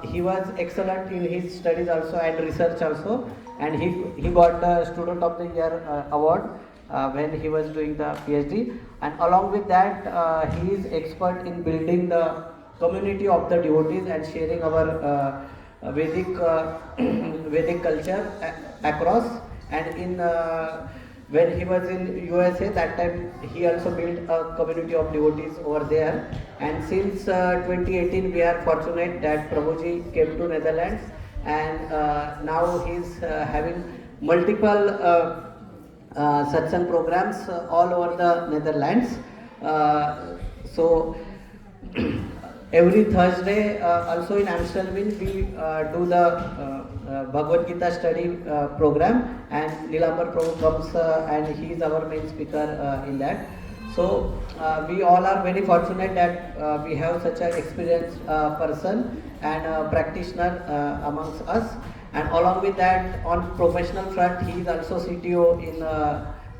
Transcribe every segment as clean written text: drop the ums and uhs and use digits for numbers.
He was excellent in his studies also and research also, and he got the Student of the Year award when he was doing the PhD. And along with that, he is expert in building the community of the devotees and sharing our Vedic Vedic culture across. And in when he was in USA, that time he also built a community of devotees over there. And since 2018, we are fortunate that Prabhuji came to Netherlands, and now he is having multiple satsang programs all over the Netherlands. So every Thursday, also in Amstelveen, we do the Bhagavad Gita study program, and Nilambar Prabhu comes and he is our main speaker in that. So we all are very fortunate that we have such an experienced person and a practitioner amongst us. And along with that, on professional front, he is also CTO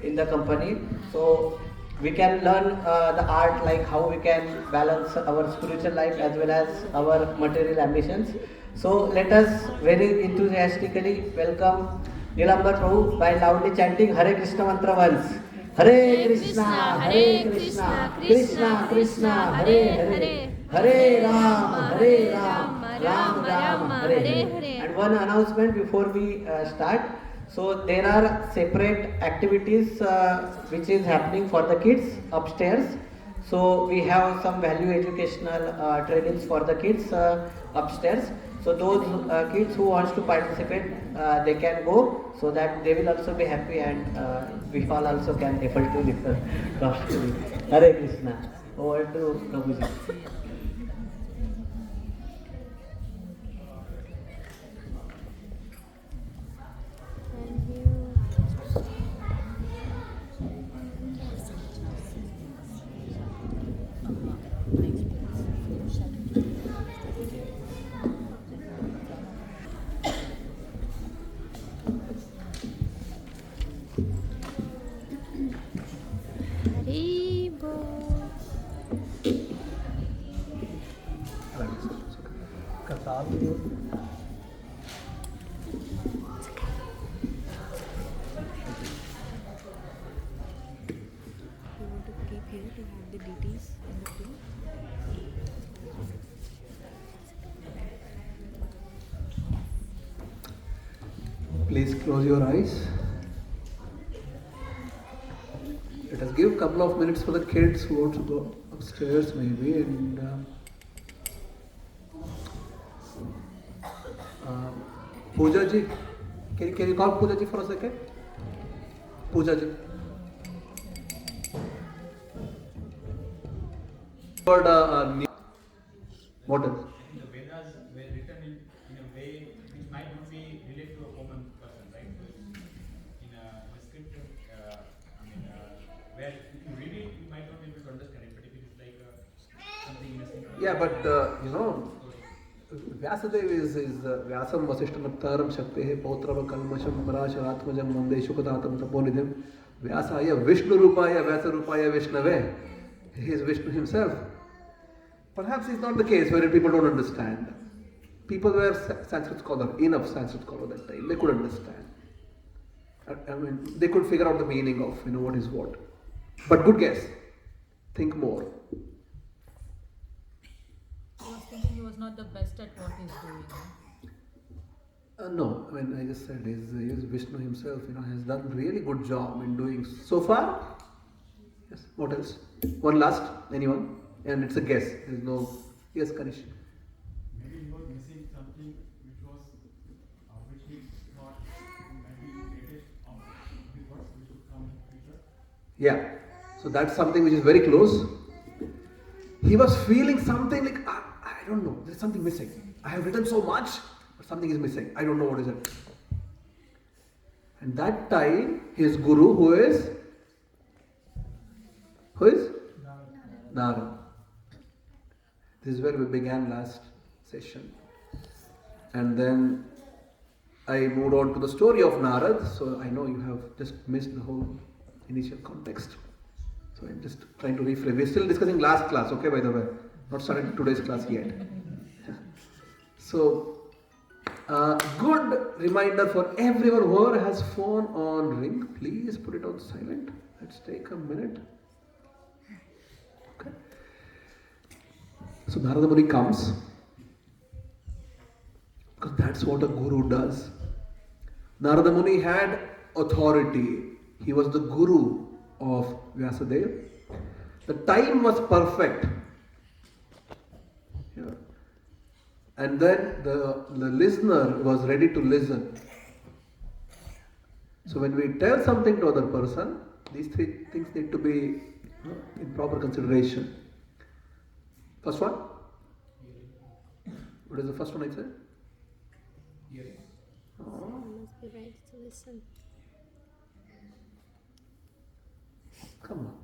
in the company. So we can learn the art, like how we can balance our spiritual life as well as our material ambitions. So let us very enthusiastically welcome Nilambar Prabhu by loudly chanting Hare Krishna mantra once. Hare Krishna, Hare Krishna, Krishna Krishna, Hare Hare, Hare Ram, Ram Ram, Hare Hare. And one announcement before we start. So there are separate activities which is happening for the kids upstairs. So we have some value educational trainings for the kids upstairs. So those kids who wants to participate, they can go, so that they will also be happy, and we all also can able to listen. Hare Krishna. Over to Prabhuji. Please close your eyes. Let us give a couple of minutes for the kids who want to go upstairs maybe. And Pooja ji, can you call Pooja ji for a second? Pooja ji. What else? The Vedas were written in a way which might not be related to a common person, right? In a scripture, where if you read it, you might not be able to understand it, but if it is like something in a simple. Yeah, but Vyasadev is Vyasam Vasishtanaptaram Shaktehe Pautrava Kalmasham Marasharatmajam Mande Shukadatam Taponidhim Vyasaya Vishnu Rupaya Vyasa Rupaya Vishnave. He is Vishnu himself. Perhaps it's not the case where people don't understand. People were Sanskrit scholars, enough Sanskrit scholars that time. They could understand. I mean, they could figure out the meaning of what is what. But good guess. Think more. I was thinking he was not the best at what he's doing. No, I mean, I just said he is Vishnu himself. Has done really good job in doing so far. Yes. What else? One last. Anyone? And it's a guess. There is no. Yes, Kanish. Maybe he was missing something which he thought maybe created with what we should come in future. Yeah. So that's something which is very close. He was feeling something like, I don't know, there's something missing. I have written so much, but something is missing. I don't know what is it. And that time, his guru, who is? Narad. This is where we began last session. And then I moved on to the story of Narad. So I know you have just missed the whole initial context. So I'm just trying to rephrase. We're still discussing last class, okay, by the way. Not started today's class yet. So, good reminder for everyone who has phone on ring, please put it on silent. Let's take a minute. Okay. So Narada Muni comes, because that's what a guru does. Narada Muni had authority. He was the guru of Vyasadeva. The time was perfect. Yeah. And then the listener was ready to listen. So when we tell something to other person, these three things need to be in proper consideration. First one? What is the first one I said? One must be ready to listen. Come on.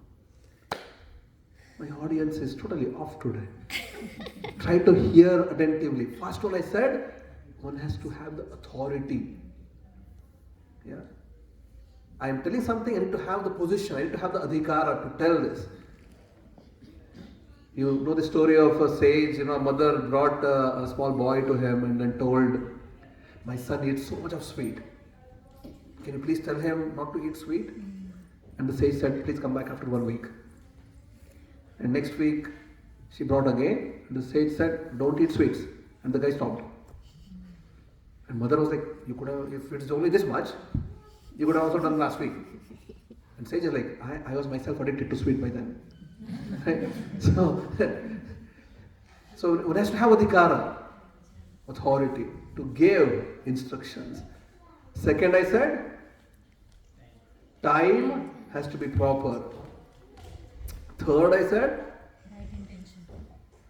My audience is totally off today. Try to hear attentively. First one I said, one has to have the authority. Yeah. I am telling something, I need to have the position, I need to have the adhikara to tell this. You know the story of a sage, a mother brought a small boy to him and then told, my son eats so much of sweet. Can you please tell him not to eat sweet? And the sage said, please come back after 1 week. And next week, she brought again. And the sage said, don't eat sweets. And the guy stopped. And mother was like, you could have, if it's only this much, you could have also done last week. And sage is like, I was myself addicted to sweet by then. So one has to have adhikara, authority, to give instructions. Second, I said, time has to be proper. Third, I said, Right intention.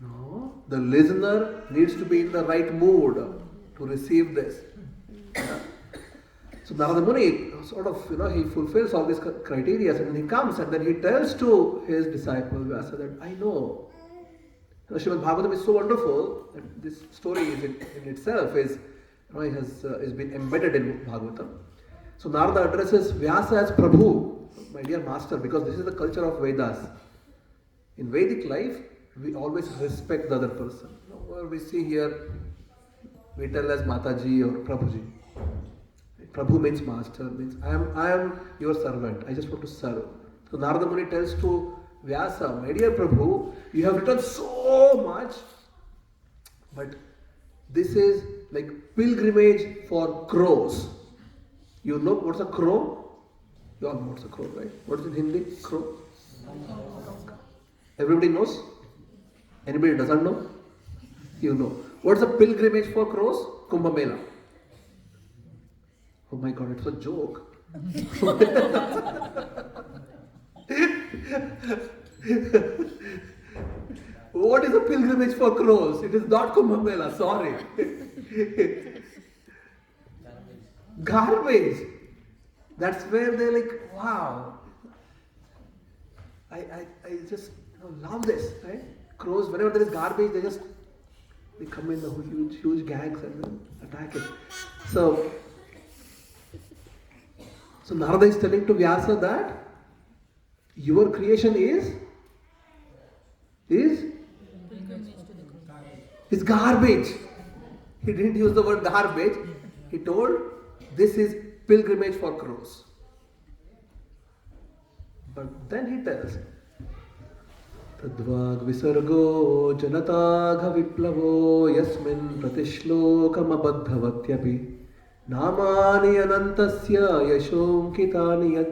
no, the listener needs to be in the right mood to receive this. Yeah. So Narada Muni sort of, he fulfills all these criteria, and then he comes and then he tells to his disciple Vyasa that I know. Srimad Bhagavatam is so wonderful that this story is in itself is been embedded in Bhagavatam. So Narada addresses Vyasa as Prabhu, my dear master, because this is the culture of Vedas. In Vedic life, we always respect the other person. Whatever we see here, we tell as Mataji or Prabhuji. Prabhu means master, means I am your servant. I just want to serve. So Narada Muni tells to Vyasa, my dear Prabhu, you have written so much, but this is like pilgrimage for crows. You know what's a crow? You all know what's a crow, right? What is in Hindi? Crow? Everybody knows? Anybody doesn't know? You know. What's a pilgrimage for crows? Kumbh Mela. Oh my God, it's a joke. What is a pilgrimage for crows? It is not Kumbh Mela, sorry. Garbage. That's where they're like, wow. I just love this, right? Crows, whenever there is garbage, they come in the huge gangs and then attack it. So Narada is telling to Vyasa that your creation is garbage. He didn't use the word garbage. He told this is pilgrimage for crows. But then he tells Tadvag visargo janatagha viplavo yasmin pratishlokam abadhavatyapi namani anantasya yashomkitani yad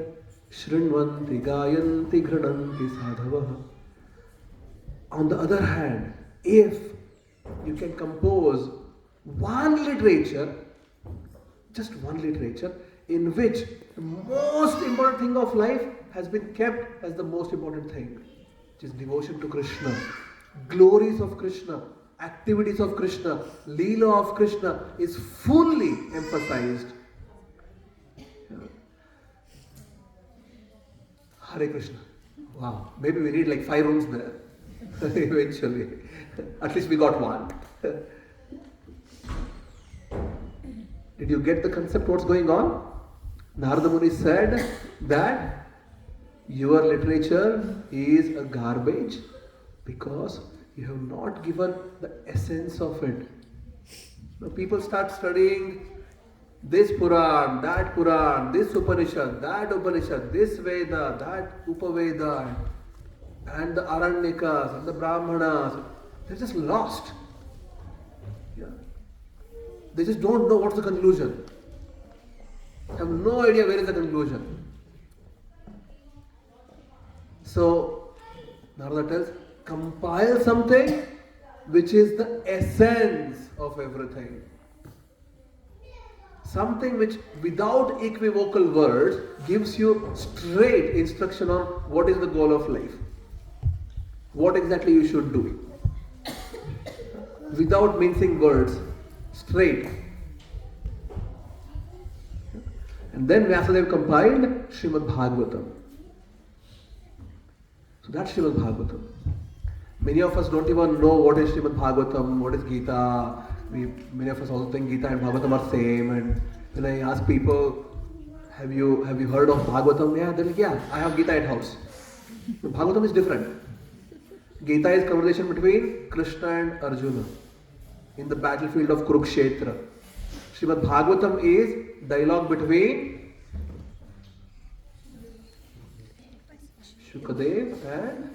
shrinvanti gayanti ghrananti sadhavaha. On the other hand, if you can compose one literature, just one literature, in which the most important thing of life has been kept as the most important thing, which is devotion to Krishna, glories of Krishna, activities of Krishna, Leela of Krishna is fully emphasized. Hare Krishna. Wow, maybe we need like 5 rooms there eventually. At least we got one. Did you get the concept what's going on? Narada Muni said that your literature is a garbage because you have not given the essence of it. Now people start studying this Puran, this Upanishad, that Upanishad, this Veda, that Upaveda, and the Aranyakas and the Brahmanas. They're just lost. Yeah. They just don't know what's the conclusion. Have no idea where is the conclusion. So Narada tells, compile something which is the essence of everything. Something which without equivocal words gives you straight instruction on what is the goal of life. What exactly you should do. Without mincing words, straight. And then Vyasadeva compiled Srimad Bhagavatam. So that's Srimad Bhagavatam. Many of us don't even know what is Srimad Bhagavatam, what is Gita. Many of us also think Gita and Bhagavatam are same. And when I ask people, have you heard of Bhagavatam? Yeah, they're like, yeah, I have Gita at house. But Bhagavatam is different. Gita is conversation between Krishna and Arjuna in the battlefield of Kurukshetra. Srimad Bhagavatam is dialogue between Shukadev and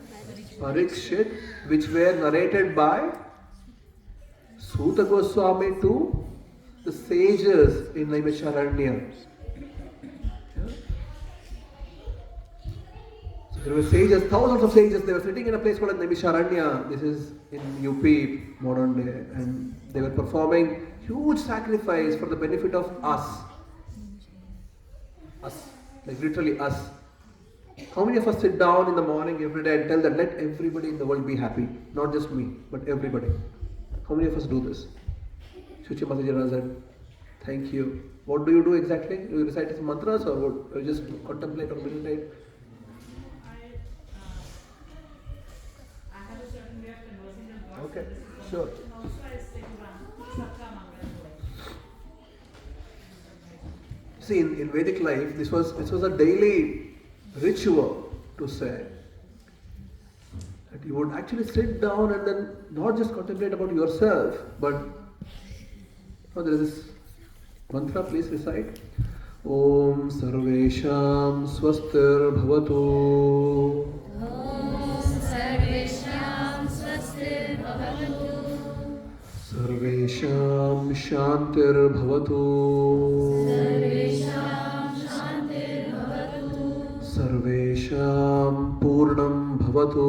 Parikshit, which were narrated by Suta Goswami to the sages in Naimisharanya. So there were sages, thousands of sages, they were sitting in a place called Naimisharanya. This is in UP, modern day, and they were performing huge sacrifice for the benefit of us. Us, like literally us. How many of us sit down in the morning every day and tell that let everybody in the world be happy? Not just me, but everybody. How many of us do this? Shuchi Mataji said, thank you. What do you do exactly? Do you recite some mantras or what? You just contemplate or meditate? I have a certain way of conversing with God. Okay, sure. And also I say Quran. Sabka Mangal. See, in Vedic life, this was a daily ritual to say that you would actually sit down and then not just contemplate about yourself, but there is this mantra, please recite. Om Sarvesham Swastir Bhavatu. Om Sarvesham Swastir Bhavatu. Sarvesham Shantir Bhavatu. Sarvesham Shantir Bhavatu. Sarvesham Purnam Bhavatu.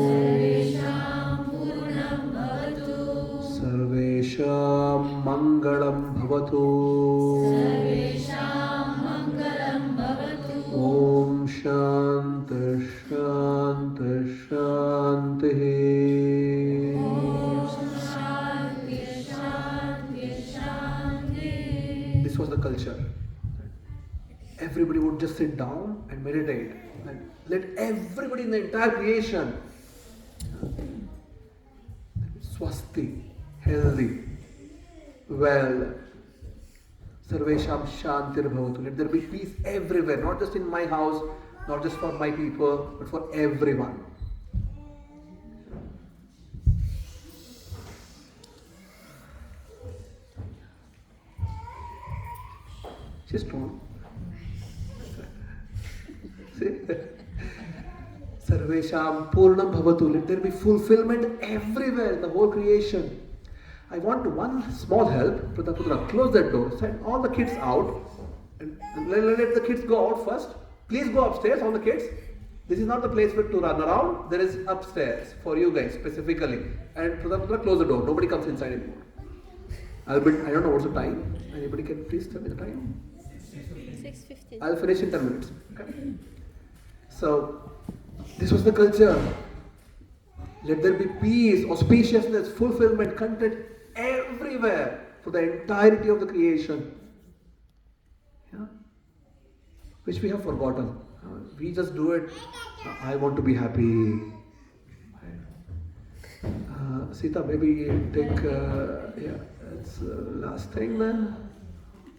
Sarvesham Purnam Bhavatu. Sarvesham Mangalam Bhavatu. Sarvesham Mangalam Bhavatu. Om Shanti Shanti Shanti. Om Shanti Shanti Shanti. This was the culture. Everybody would just sit down and meditate. And let everybody in the entire creation swasti, healthy, well. Sarvesham Shantir Bhavatu. Let there be peace everywhere, not just in my house, not just for my people, but for everyone. She's strong. See? Sarvesham Purnam Bhavatu. Let there be fulfillment everywhere in the whole creation. I want one small help. Prataputra, close that door. Send all the kids out. And let the kids go out first. Please go upstairs, all the kids. This is not the place for to run around. There is upstairs for you guys specifically. And Prataputra, close the door. Nobody comes inside anymore. I don't know what's the time. Anybody can please tell me the time? 6:15. I'll finish in 10 minutes. Okay? So, this was the culture. Let there be peace, auspiciousness, fulfillment, content everywhere for the entirety of the creation. Yeah? Which we have forgotten. We just do it. I want to be happy. Sita, maybe take, that's last thing then.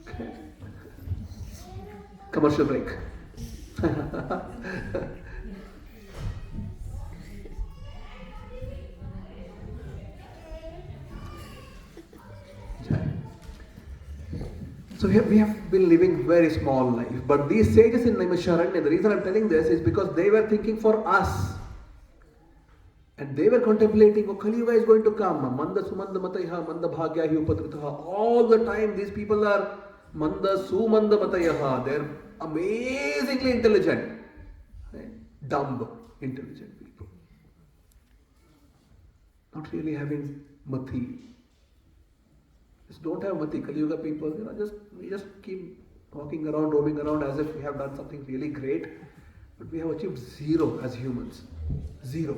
Okay. Commercial break. So we have been living very small life. But these sages in Naimisharanya, the reason I'm telling this is because they were thinking for us. And they were contemplating, oh, Kali Yuga is going to come. Manda Sumanda Matayaha, Manda Bhagyahi Upatritaha. All the time these people are Manda Sumanda Matayaha. They're amazingly intelligent. Right? Dumb, intelligent people. Not really having mati. Just don't have mati. Kali Yuga people, we just keep walking around, roaming around as if we have done something really great. But we have achieved zero as humans. Zero.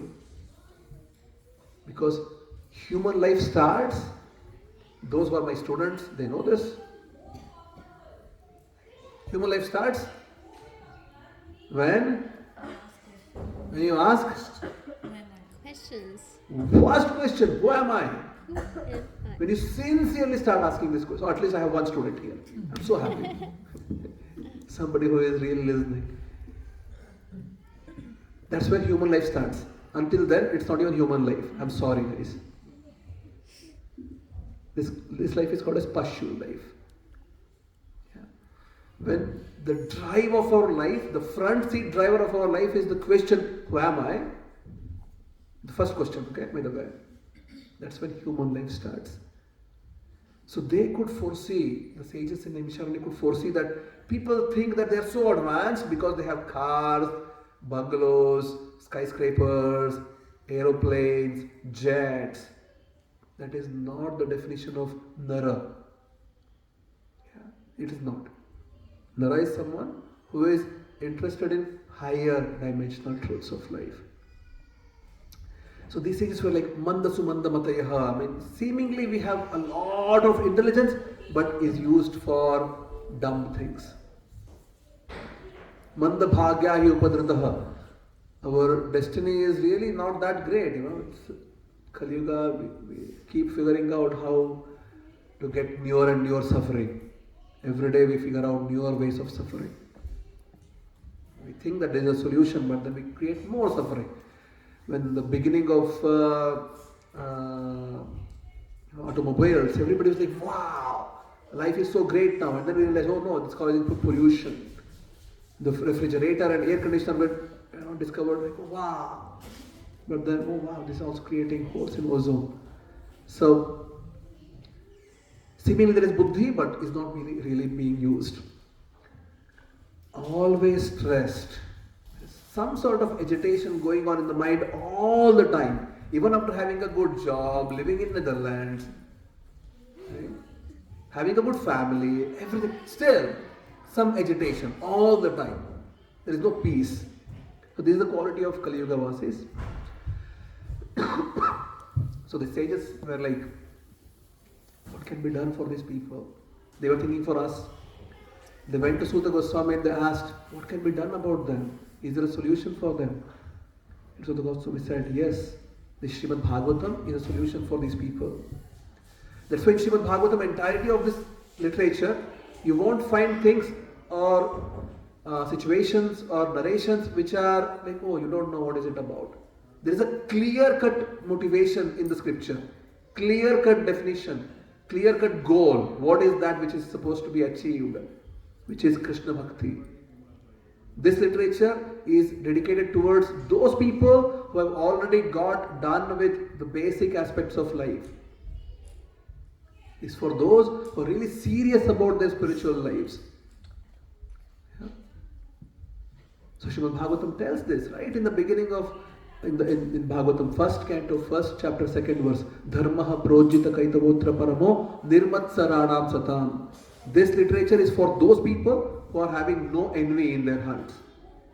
Because human life starts, those who are my students, they know this. Human life starts when you ask Questions. first question, who am I? Who am I? When you sincerely start asking this question, or at least I have one student here. I'm so happy. Somebody who is really listening. That's where human life starts. Until then, it's not even human life. I'm sorry, guys. This life is called as Pashu life. Yeah. When the drive of our life, the front seat driver of our life is the question, who am I? The first question, okay, by the way. That's when human life starts. So they could foresee, the sages in Naimisharanya could foresee that people think that they're so advanced because they have cars, bungalows, skyscrapers, aeroplanes, jets. That is not the definition of Nara. Yeah, it is not. Nara is someone who is interested in higher dimensional truths of life. So these sages were like Manda Sumanda Matayaha. I mean, seemingly we have a lot of intelligence, but is used for dumb things. Manda Bhagyahi Upadritaha. Our destiny is really not that great, It's Kali Yuga, we keep figuring out how to get newer and newer suffering. Every day we figure out newer ways of suffering. We think that there is a solution, but then we create more suffering. When the beginning of automobiles, everybody was like, wow, life is so great now. And then we realize, oh no, it's causing pollution. The refrigerator and air conditioner were discovered, like, oh, wow. But then, oh wow, this is also creating holes in ozone. So, seemingly there is buddhi, but is not really being used. Always stressed. Some sort of agitation going on in the mind all the time. Even after having a good job, living in Netherlands, right? Having a good family, everything. Still, some agitation all the time. There is no peace. So this is the quality of Kali Yuga Vasis. So the sages were like, what can be done for these people? They were thinking for us. They went to Sutta Goswami and they asked, what can be done about them? Is there a solution for them? And Sutta Goswami said, yes, the Srimad Bhagavatam is a solution for these people. That's why in Srimad Bhagavatam, entirety of this literature, you won't find things or situations or narrations which are like, oh, you don't know what is it about. There is a clear-cut motivation in the scripture, clear-cut definition, clear-cut goal. What is that which is supposed to be achieved? Which is Krishna Bhakti. This literature is dedicated towards those people who have already got done with the basic aspects of life. It's for those who are really serious about their spiritual lives. Yeah. So Srimad Bhagavatam tells this, right? In the beginning of, in Bhagavatam, first canto, first chapter, second verse, Dharmaha projita kaitavotra paramo nirmatsaranam satam. This literature is for those people who are having no envy in their hearts.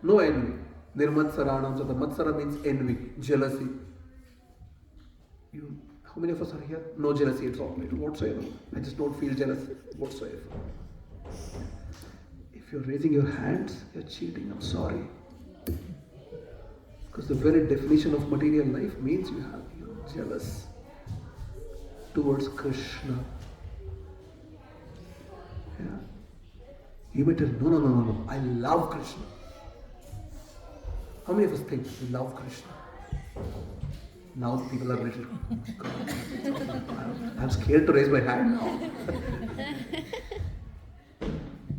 No envy. Nirmatsaranam satam. Matsara means envy, jealousy. How many of us are here? No jealousy at all, right? Whatsoever. I just don't feel jealous whatsoever. If you're raising your hands, you're cheating. I'm sorry. Because the very definition of material life means you're jealous towards Krishna. Yeah. You may tell, no. I love Krishna. How many of us think we love Krishna? Now people are little. I'm scared to raise my hand now.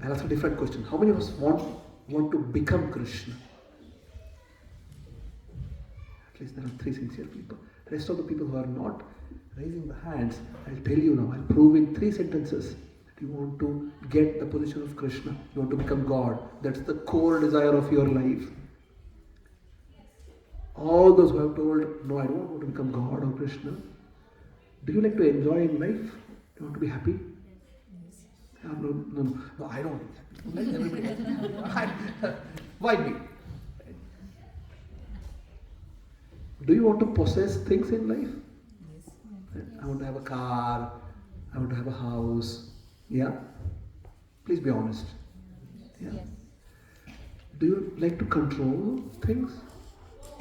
I'll ask a different question. How many of us want to become Krishna? At least there are 3 sincere people. The rest of the people who are not raising the hands, I'll tell you now, I'll prove in 3 sentences that you want to get the position of Krishna. You want to become God. That's the core desire of your life. All those who have told, no, I don't want to become God or Krishna. Do you like to enjoy in life? Do you want to be happy? No, I don't. Let everybody happy. Why me? Do you want to possess things in life? I want to have a car. I want to have a house. Yeah? Please be honest. Yeah? Do you like to control things?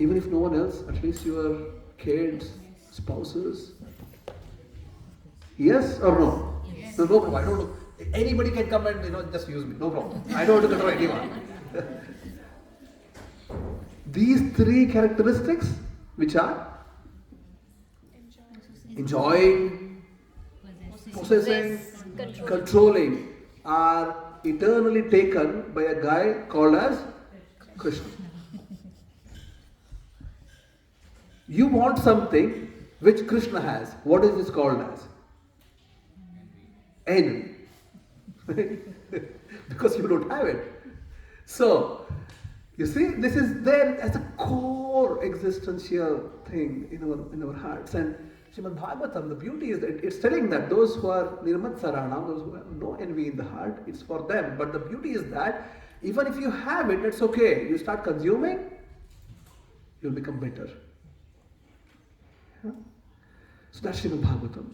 Even if no one else, at least your kids, spouses. Yes or no? Yes. No problem. I don't know. Anybody can come and just use me. No problem. I don't want to control anyone. These 3 characteristics, which are enjoying, possessing, controlling, are eternally taken by a guy called as Krishna. You want something which Krishna has. What is this called as? Envy. Because you don't have it. So, you see, this is there as a core existential thing in our hearts. And Srimad Bhagavatam, the beauty is that it's telling that those who are nirmat sarana, those who have no envy in the heart, it's for them. But the beauty is that even if you have it, it's okay. You start consuming, you'll become better. Yeah? So that's Srimad Bhagavatam.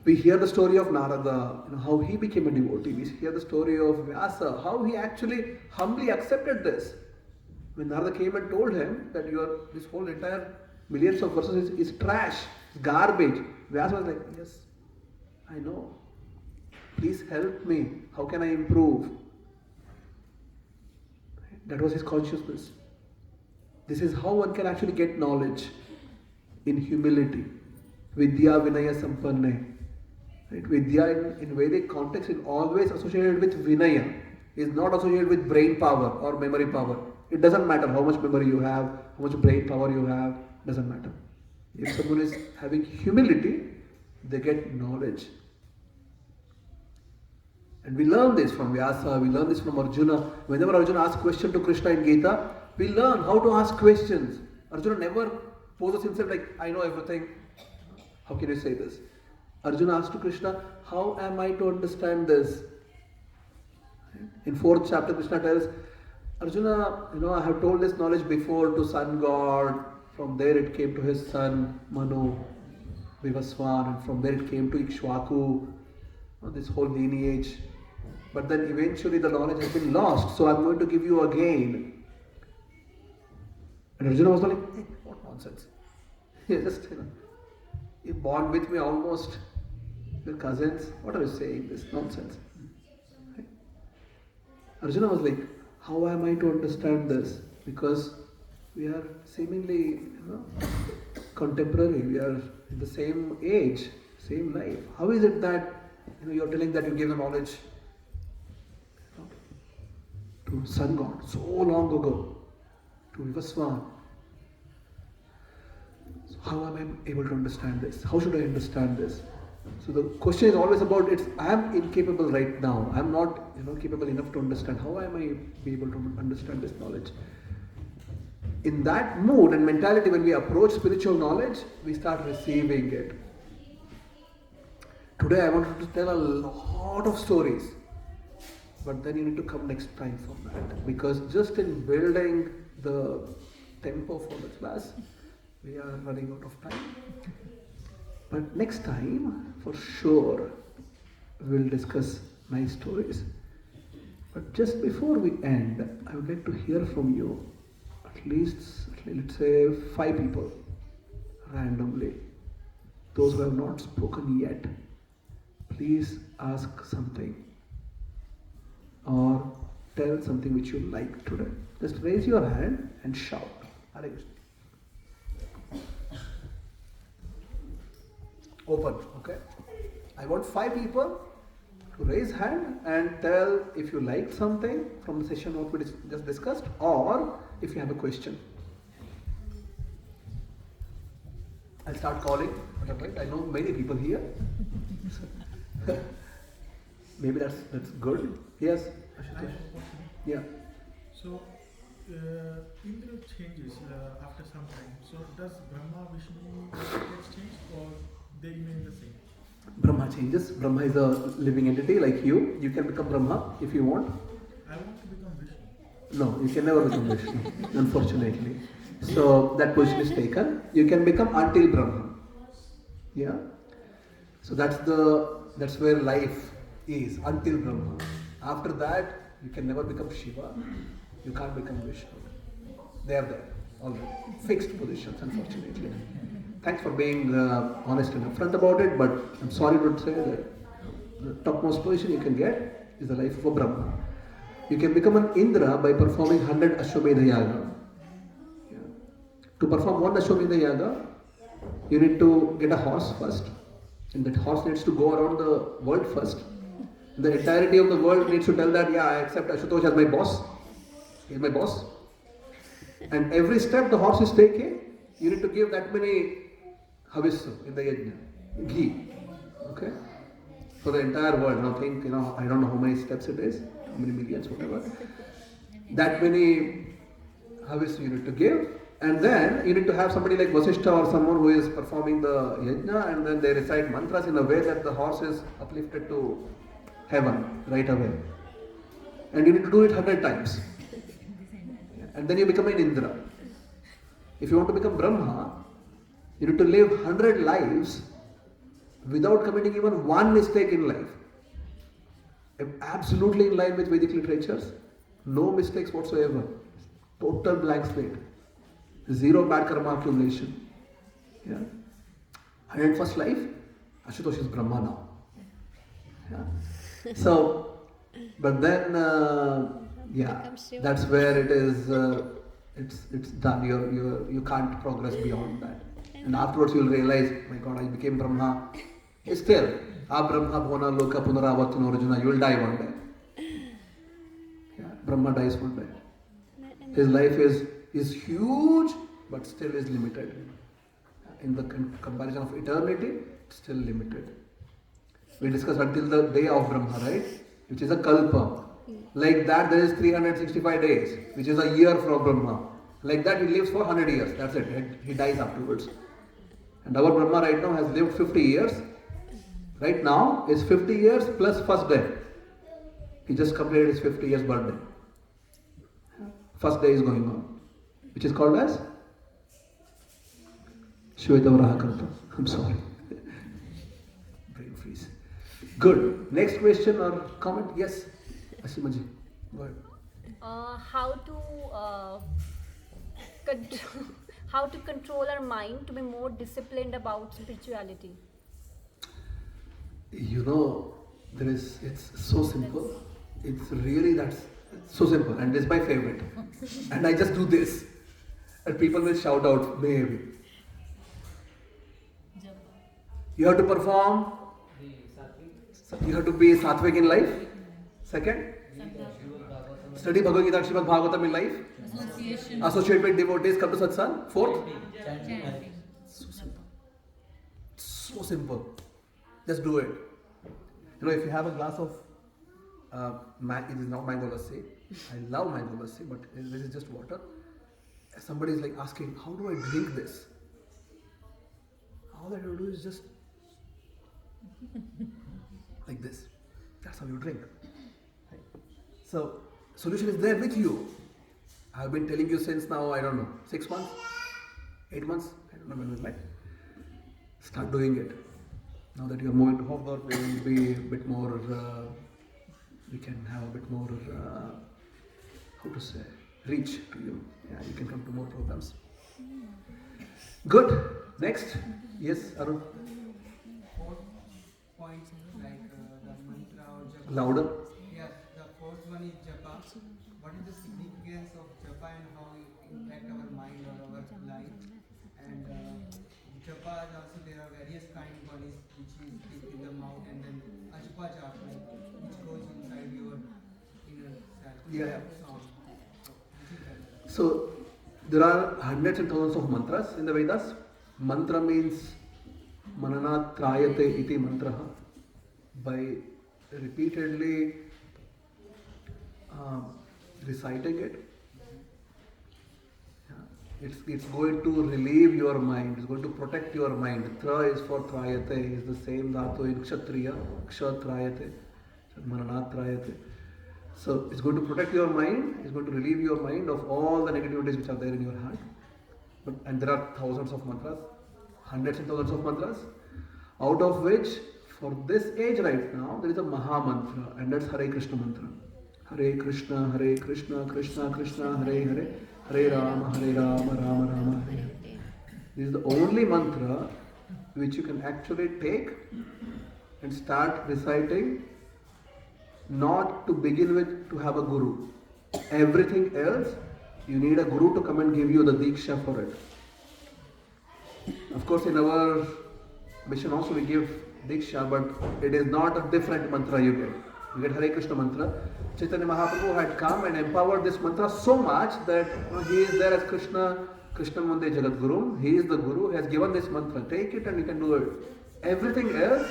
We hear the story of Narada, how he became a devotee. We hear the story of Vyasa, how he actually humbly accepted this. When Narada came and told him that this whole entire millions of verses is trash, it's garbage. Vyasa was like, yes, I know. Please help me. How can I improve? That was his consciousness. This is how one can actually get knowledge in humility. Vidya Vinaya Sampanne. Right? Vidya in Vedic context is always associated with Vinaya. Is not associated with brain power or memory power. It doesn't matter how much memory you have, how much brain power you have, doesn't matter. If someone is having humility, they get knowledge. And we learn this from Vyasa, we learn this from Arjuna. Whenever Arjuna asks question to Krishna in Gita, we learn how to ask questions. Arjuna never poses himself like, I know everything. How can you say this? Arjuna asks to Krishna, how am I to understand this? In 4th chapter, Krishna tells, Arjuna, I have told this knowledge before to sun god. From there it came to his son Manu, Vivaswan, and from there it came to Ikshwaku, this whole lineage. But then eventually the knowledge has been lost, so I'm going to give you again. And Arjuna was like, hey, what nonsense. You bond with me almost, your cousins. What are you saying? This nonsense. Arjuna was like, how am I to understand this? Because we are seemingly contemporary. We are in the same age, same life. How is it that you're telling that you gave the knowledge to sun god so long ago, to Vivaswan? So how am I able to understand this? How should I understand this? So the question is always about I am incapable right now. I am not capable enough to understand. How am I be able to understand this knowledge? In that mood and mentality, when we approach spiritual knowledge, we start receiving it. Today I wanted to tell a lot of stories, but then you need to come next time for that, because just in building the tempo for the class, we are running out of time. But next time, for sure, we'll discuss nice stories. But just before we end, I would like to hear from you, at least, let's say, 5 people, randomly. Those who have not spoken yet, please ask something or tell something which you like today. Just raise your hand and shout. Hare Krishna. Open, okay? I want 5 people to raise hand and tell if you liked something from the session what we just discussed, or if you have a question. I'll start calling. I know many people here. Maybe that's good. Yes, Ashutosh. Yeah. So, Indra changes after some time. So, does Brahma, Vishnu gets changed or they remain the same? Brahma changes. Brahma is a living entity like you. You can become Brahma if you want. I want to become Vishnu. No, you can never become Vishnu, unfortunately. So that position is taken. You can become until Brahma. Yeah. So that's where life is, until Brahma. After that, you can never become Shiva. You can't become Vishnu. They are there already. Fixed positions, unfortunately. Thanks for being honest and upfront about it, but I'm sorry to say that the topmost position you can get is the life of a Brahma. You can become an Indra by performing 100 Ashwamedha Yaga. Yeah. To perform one Ashwamedha Yaga, you need to get a horse first, and that horse needs to go around the world first. The entirety of the world needs to tell that, yeah, I accept Ashutosh as my boss. He's my boss. And every step the horse is taking, you need to give that many havisu in the yajna, ghee. Okay? For the entire world. Now think, I don't know how many steps it is, how many millions, whatever. That many havisu you need to give. And then you need to have somebody like Vasishtha or someone who is performing the yajna, and then they recite mantras in a way that the horse is uplifted to heaven right away. And you need to do it 100 times. And then you become an Indra. If you want to become Brahma, you need to live 100 lives without committing even one mistake in life. Absolutely in line with Vedic literatures. No mistakes whatsoever. Total blank slate. Zero bad karma accumulation. Yeah. 101st life, Ashutosh is Brahma now. Yeah. So, but then, that's where it is. It's done. You can't progress beyond that. And afterwards, you'll realize, my God, I became Brahma. Still, Brahma Bhona Loka Punaravartino Arjuna. You will die one day. Yeah. Brahma dies one day. His life is huge, but still is limited. In the comparison of eternity, it's still limited. We discussed until the day of Brahma, right? Which is a kalpa. Like that, there is 365 days, which is a year from Brahma. Like that, he lives for 100 years. That's it. He dies afterwards. And our Brahma right now has lived 50 years. Right now is 50 years plus first day. He just completed his 50 years birthday. First day is going on, which is called as Shvetavaraha Kalpa. I'm sorry. Brain freeze. Good. Next question or comment? Yes, Asimaji. Go ahead. How to control our mind to be more disciplined about spirituality? It's so simple. It's really that's so simple, and it's my favorite. And I just do this, and people will shout out, maybe. You have to perform. You have to be sattvic in life. Second, study Bhagavad Gita, Srimad Bhagavatam in life. Associate with devotees, come to satsang. Fourth, so simple. Just do it. If you have a glass of it is not mango lassi. I love mango lassi, but this is just water. Somebody is like asking, how do I drink this? All that you do is just like this. That's how you drink. Right? So, solution is there with you. I've been telling you since now, 6 months, 8 months, I don't know when it was like. Start doing it. Now that you're moving to Hofdorf, we will be a bit more, we can have a bit more, reach to you. Yeah, you can come to more programs. Good. Next. Yes, Arun. 4 points like the mantra or japa. Louder. Yes, the fourth one is japa. What is the significance of japa and how it impact our mind or our life? And japa also there are various kinds. One is which is in the mouth, and then ajpa japa. Yeah. So there are hundreds and thousands of mantras in the Vedas. Mantra means mananat trayate iti mantraha. By repeatedly reciting it, it's going to relieve your mind, it's going to protect your mind. Tra is for trayate, is the same dhatu in kshatriya, kshatrayate, mananat trayate. So it's going to protect your mind, it's going to relieve your mind of all the negativities which are there in your heart. And there are thousands of mantras, hundreds and thousands of mantras, out of which for this age right now there is a Maha Mantra, and that's Hare Krishna mantra. Hare Krishna, Krishna Krishna, Hare Hare, Hare Rama, Rama Rama, Hare Hare. This is the only mantra which you can actually take and start reciting, not to begin with to have a guru. Everything else, you need a guru to come and give you the Diksha for it. Of course, in our mission also we give Diksha, but it is not a different mantra you get. You get Hare Krishna mantra. Chaitanya Mahaprabhu had come and empowered this mantra so much that he is there as Krishna Mande Jagat Guru. He is the Guru, he has given this mantra. Take it and you can do it. Everything else,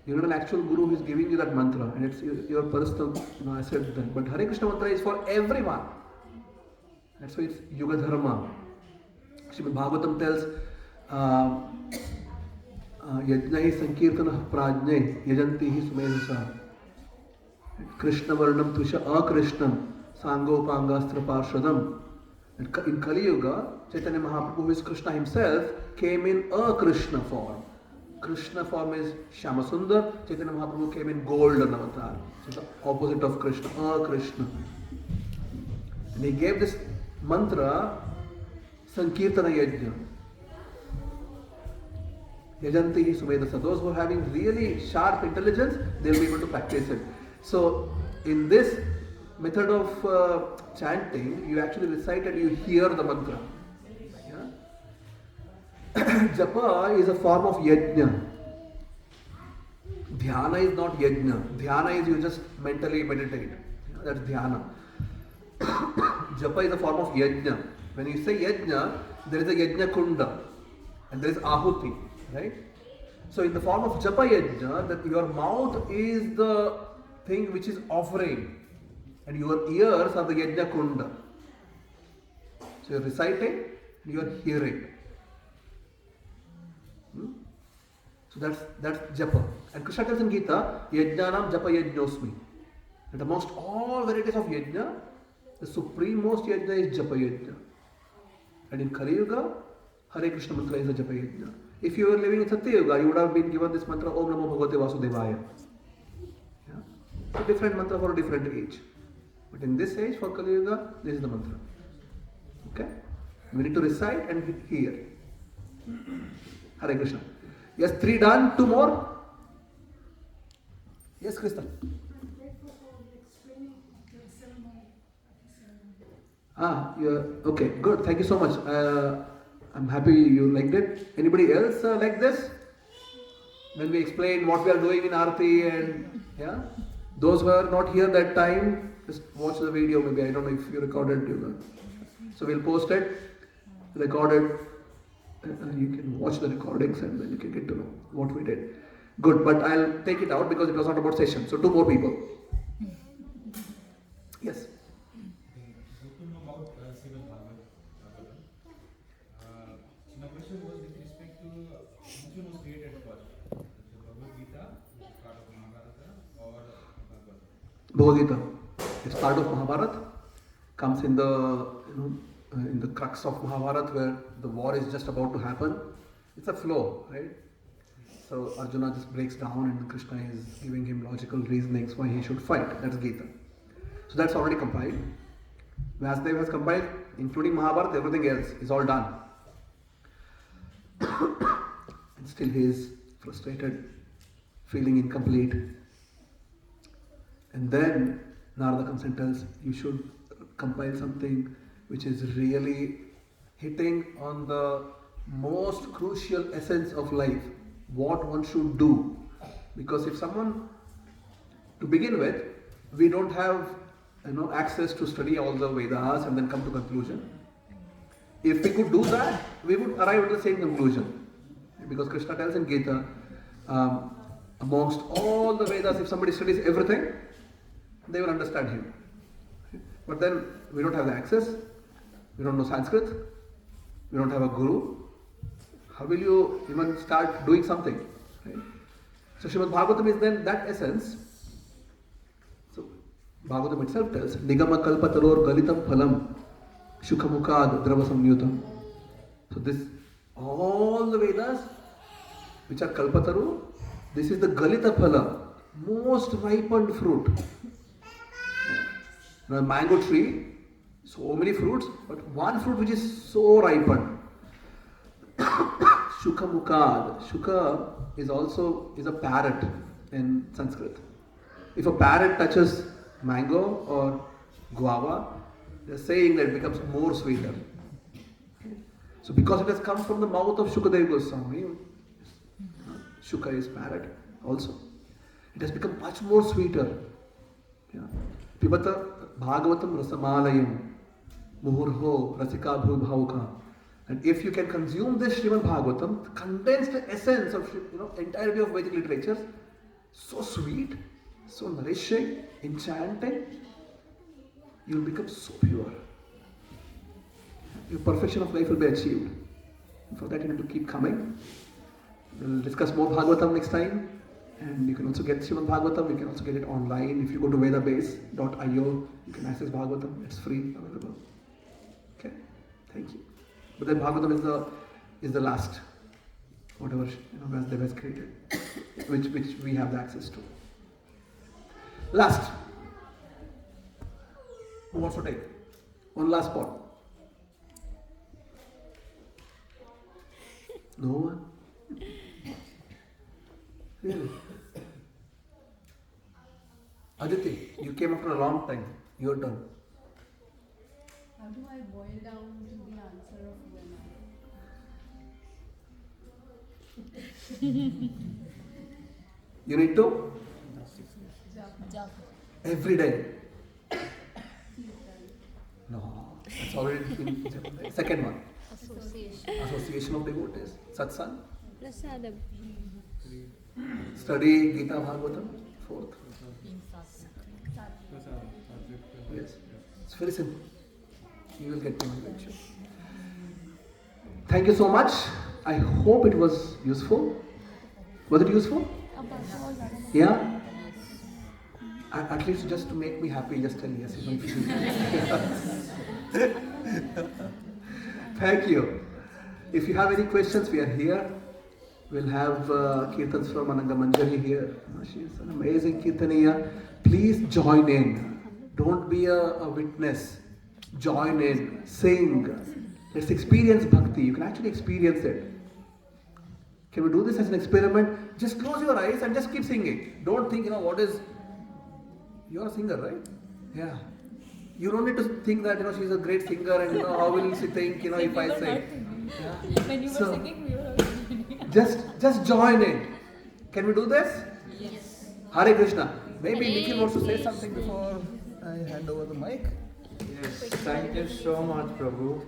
you need an actual Guru who is giving you that mantra, and it's your personal asset then. But Hare Krishna mantra is for everyone. That's why it's Yuga Dharma. Srimad Bhagavatam tells Yajnahi Sankirtanah Prajne Yajanti hi Sumedasa Krishna Varnam Tusha Akrishnam Sangopangastra Parshadam. In Kali Yuga, Chaitanya Mahaprabhu, who is Krishna himself, came in a Krishna form. Krishna form is Shyamasundar, Chaitanya Mahaprabhu came in golden avatar. So the opposite of Krishna, a Krishna. And he gave this mantra Sankirtana Yajna. Yajanti hi Sumedasa. Those who are having really sharp intelligence, they will be able to practice it. So, in this method of chanting, you actually recite and you hear the mantra. Yeah? Japa is a form of yajna. Dhyana is not yajna. Dhyana is you just mentally meditate. That's dhyana. Japa is a form of yajna. When you say yajna, there is a yajna kunda and there is ahuti, right? So in the form of japa yajna, that your mouth is the thing which is offering and your ears are the yajna kunda. So you are reciting and you are hearing. So that's japa. And Krishna tells in Gita, yajnanam japa yajnosmi. And amongst all varieties of yajna, the supreme most yajna is japa yajna. And in Kali Yuga, Hare Krishna mantra is a japa yajna. If you were living in Satya Yuga, you would have been given this mantra, Om Namo Bhagavate Vasudevaya. Yeah? A different mantra for a different age. But in this age, for Kali Yuga, this is the mantra. Okay? We need to recite and hear. Hare Krishna. Yes, 3 done, 2 more. Yes, Krishna. Okay, good. Thank you so much. I'm happy you liked it. Anybody else like this? When we explain what we are doing in Aarti and those who are not here that time, just watch the video maybe. I don't know if you recorded it. So we'll post it, recorded. You can watch the recordings and then you can get to know what we did. Good, but I'll take it out because it was not about session. So 2 more people. Yes. My question was with respect to which one was created first, the Bhagavad Gita, part of Mahabharata, or Bhagavatam? Bhagavad Gita. It's part of Mahabharata. Comes in the crux of Mahabharata where the war is just about to happen. It's a flow, right? So Arjuna just breaks down and Krishna is giving him logical reasonings why he should fight. That's Gita. So that's already compiled. Vyasdeva has compiled, including Mahabharata, everything else is all done. And still he is frustrated, feeling incomplete. And then Narada comes and tells, you should compile something which is really hitting on the most crucial essence of life, what one should do. Because if someone, to begin with, we don't have access to study all the Vedas and then come to conclusion. If we could do that, we would arrive at the same conclusion. Because Krishna tells in Gita, amongst all the Vedas, if somebody studies everything, they will understand him. But then we don't have the access, we don't know Sanskrit, we don't have a guru. How will you even start doing something? Right? So Srimad Bhagavatam is then that essence. So Bhagavatam itself tells, Nigama kalpataror galitam phalam shukhamukad drava samyutam. So this, all the Vedas which are kalpataru, this is the galita phala, most ripened fruit. A mango tree, so many fruits, but one fruit which is so ripened. Shukhamukad. Shuka is a parrot in Sanskrit. If a parrot touches mango or guava, they are saying that it becomes more sweeter. So because it has come from the mouth of Shukadeva Goswami, Shuka is parrot also, it has become much more sweeter. Yeah. Pibata Bhagavatam Rasamalayam Muhurho Rasika Bhuvauka. And if you can consume this Srimad Bhagavatam, the condensed essence of entirety of Vedic literature, so sweet, so nourishing, enchanting, you will become so pure. Your perfection of life will be achieved. And for that you need to keep coming. We'll discuss more Bhagavatam next time. And you can also get Srimad Bhagavatam, you can also get it online. If you go to vedabase.io, you can access Bhagavatam, it's free, available. Okay, thank you. But then Bhagavatam is the last, whatever Vasudev has created, which we have the access to. Last. Who wants to take? One last spot. No one? Really? Aditi, you came after a long time. Your turn. How do I boil down to the answer of women? You need to? Every day. No, that's already been. Second one. Association of devotees. Satsang. Prasadam. Study Gita Bhagavatam. Fourth. Yes. It's very simple. You will get the motivation. Thank you so much. I hope it was useful. Was it useful? Yeah? At least just to make me happy, just tell yes. Thank you. If you have any questions, we are here. We'll have Kirtans from Ananga Manjari here. She's an amazing Kirtaniya. Please join in. Don't be a witness. Join in. Sing. Let's experience bhakti. You can actually experience it. Can we do this as an experiment? Just close your eyes and just keep singing. Don't think, what is... You're a singer, right? Yeah. You don't need to think that, she's a great singer and, how will she think, if I say... Yeah. When you were singing, we were also singing. Just join in. Can we do this? Yes. Hare Krishna. Maybe Nikhil wants to say something before I hand over the mic. Yes. Thank you so much, Prabhu.